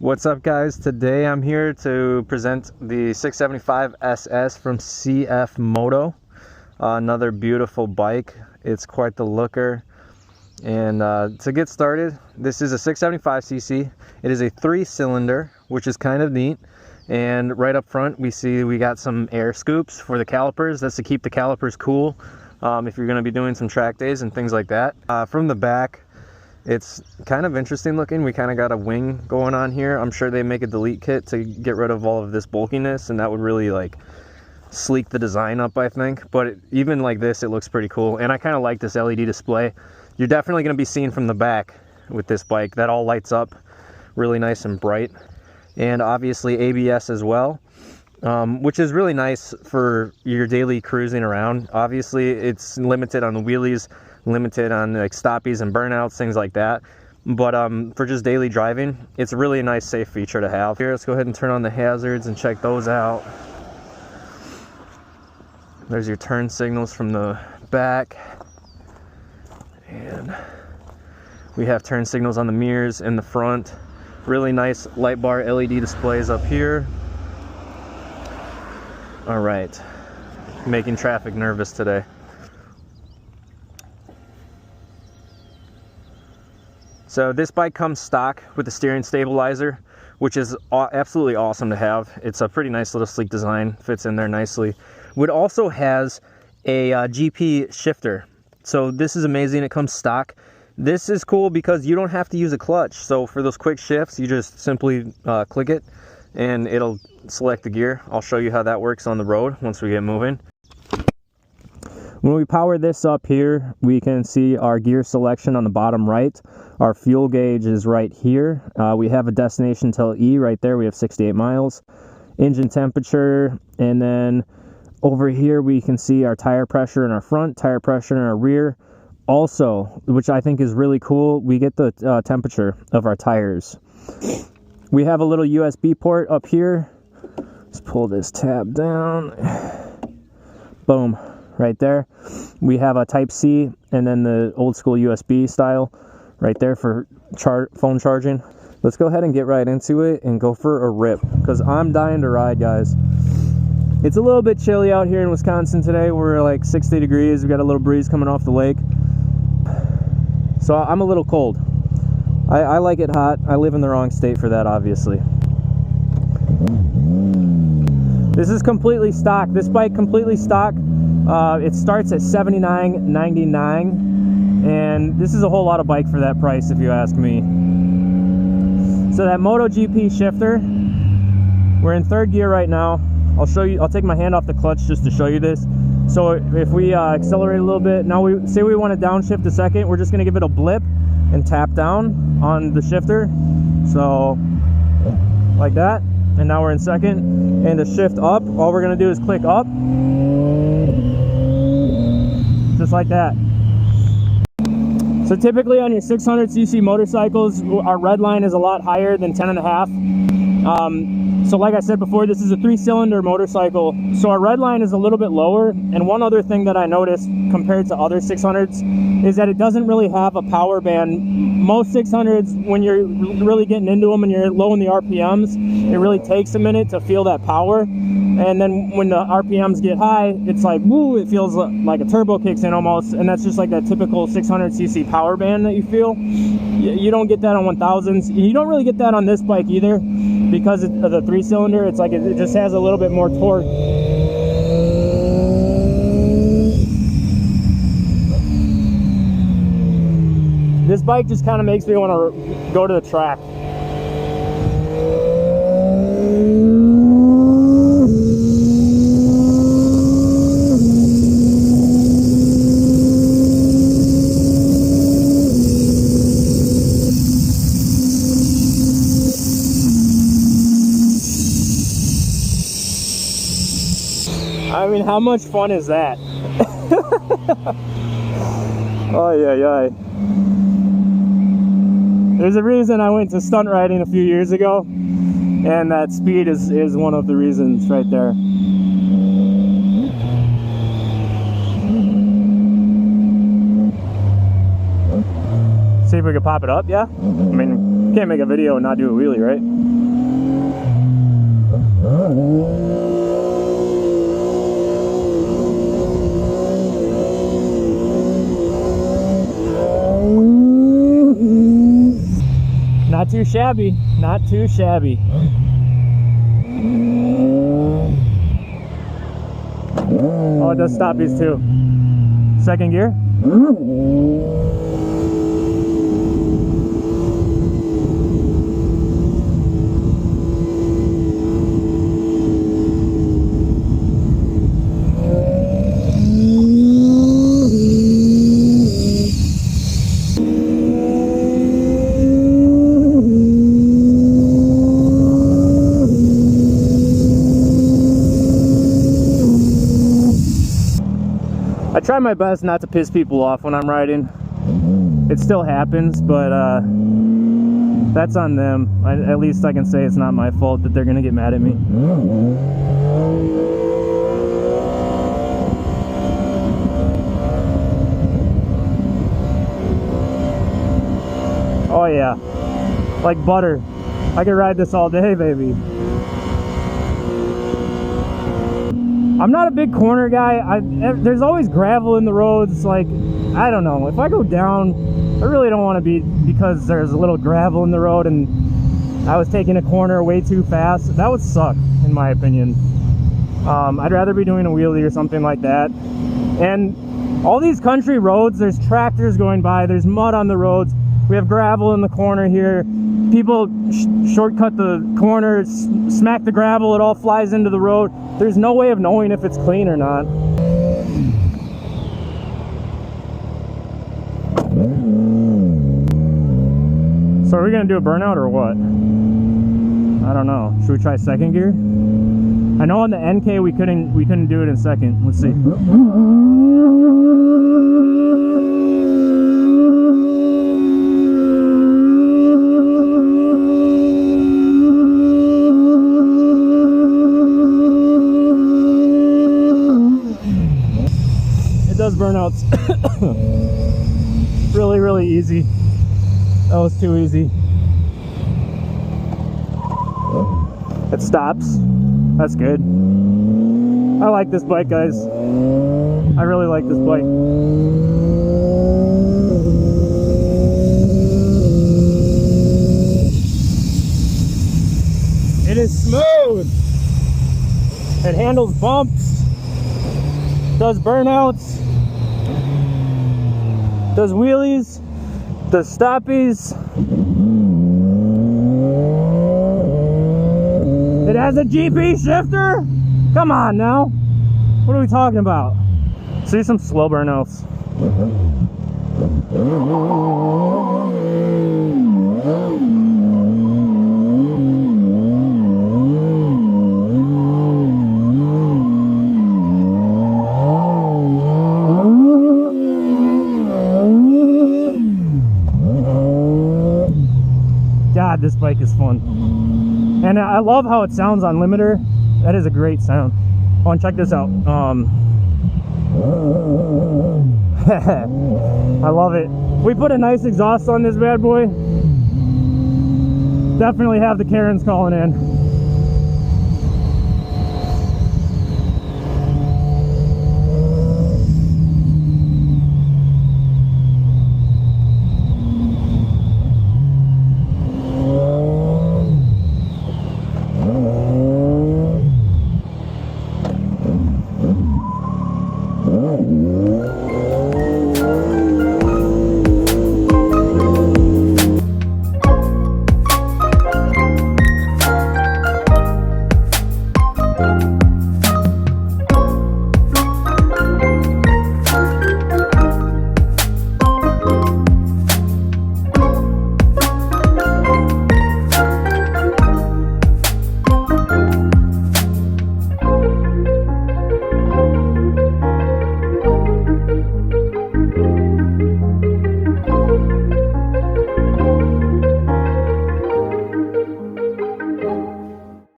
What's up, guys? Today I'm here to present the 675 SS from CF Moto. Another beautiful bike. It's quite the looker. And to get started, this is a 675cc. It is a 3-cylinder, which is kind of neat. And right up front we got some air scoops for the calipers. That's to keep the calipers cool if you're going to be doing some track days and things like that. From the back, it's kind of interesting looking. We kind of got a wing going on here. I'm sure they make a delete kit to get rid of all of this bulkiness, and that would really like sleek the design up, I think. But even like this, it looks pretty cool. And I kind of like this LED display. You're definitely going to be seen from the back with this bike. That all lights up really nice and bright. And obviously ABS as well, which is really nice for your daily cruising around. Obviously it's limited on the wheelies, limited on like stoppies and burnouts, things like that. But for just daily driving, it's really a nice, safe feature to have. Here, let's go ahead and turn on the hazards and check those out. There's your turn signals from the back. And we have turn signals on the mirrors in the front. Really nice light bar LED displays up here. All right, making traffic nervous today. So this bike comes stock with the steering stabilizer, which is absolutely awesome to have. It's a pretty nice little sleek design, fits in there nicely. It also has a GP shifter. So this is amazing, it comes stock. This is cool because you don't have to use a clutch. So for those quick shifts, you just simply click it and it'll select the gear. I'll show you how that works on the road once we get moving. When we power this up here, we can see our gear selection on the bottom right. Our fuel gauge is right here. We have a destination till E right there. We have 68 miles. Engine temperature, and then over here we can see our tire pressure in our front, tire pressure in our rear. Also, which I think is really cool, we get the temperature of our tires. We have a little USB port up here. Let's pull this tab down. Boom, right there. We have a Type-C and then the old school USB style right there for phone charging. Let's go ahead and get right into it and go for a rip, because I'm dying to ride, guys. It's a little bit chilly out here in Wisconsin today. We're like 60 degrees. We got a little breeze coming off the lake. So I'm a little cold. I like it hot. I live in the wrong state for that, obviously. This is completely stock. This bike completely stock. It starts at $79.99, and this is a whole lot of bike for that price, if you ask me. So that MotoGP shifter, we're in third gear right now. I'll show you. I'll take my hand off the clutch just to show you this. So if we accelerate a little bit, now we say we want to downshift a second, we're just going to give it a blip and tap down on the shifter. So like that. And now we're in second. And to shift up, all we're going to do is click up. Just like that. So typically on your 600cc motorcycles, our red line is a lot higher than 10.5. So like I said before, this is a 3-cylinder motorcycle, so our red line is a little bit lower. And one other thing that I noticed compared to other 600s is that it doesn't really have a power band. Most 600s, when you're really getting into them and you're low in the RPMs, it really takes a minute to feel that power. And then when the RPMs get high, it's like, woo, it feels like a turbo kicks in almost. And that's just like that typical 600cc power band that you feel. You don't get that on 1000s. You don't really get that on this bike either, because of the 3-cylinder. It's like it just has a little bit more torque. This bike just kind of makes me want to go to the track. I mean, how much fun is that? Oh, yeah. There's a reason I went to stunt riding a few years ago, and that speed is one of the reasons right there. See if we can pop it up, yeah? I mean, Can't make a video and not do a wheelie, right? Not too shabby, not too shabby. Oh, it does stop these too. Second gear. I try my best not to piss people off when I'm riding. It still happens, but that's on them. At least I can say it's not my fault that they're gonna get mad at me. Oh yeah, like butter. I could ride this all day, baby. I'm not a big corner guy. There's always gravel in the roads. Like, I don't know. If I go down, I really don't want to be, because there's a little gravel in the road and I was taking a corner way too fast. That would suck, in my opinion. I'd rather be doing a wheelie or something like that. And all these country roads, there's tractors going by, there's mud on the roads. We have gravel in the corner here. People shortcut the corner, smack the gravel, it all flies into the road. There's no way of knowing if it's clean or not. So are we gonna do a burnout or what? I don't know. Should we try second gear? I know on the NK we couldn't do it in second. Let's see. Burnouts. Really easy. That was too easy. It stops. That's good. I like this bike, guys. I really like this bike. It is smooth. It handles bumps. Does burnouts. Does wheelies, does stoppies. It has a GP shifter? Come on now. What are we talking about? See some slow burnouts. God, this bike is fun. And I love how it sounds on limiter. That is a great sound. Oh, and check this out. I love it. We put a nice exhaust on this bad boy. Definitely have the Karens calling in.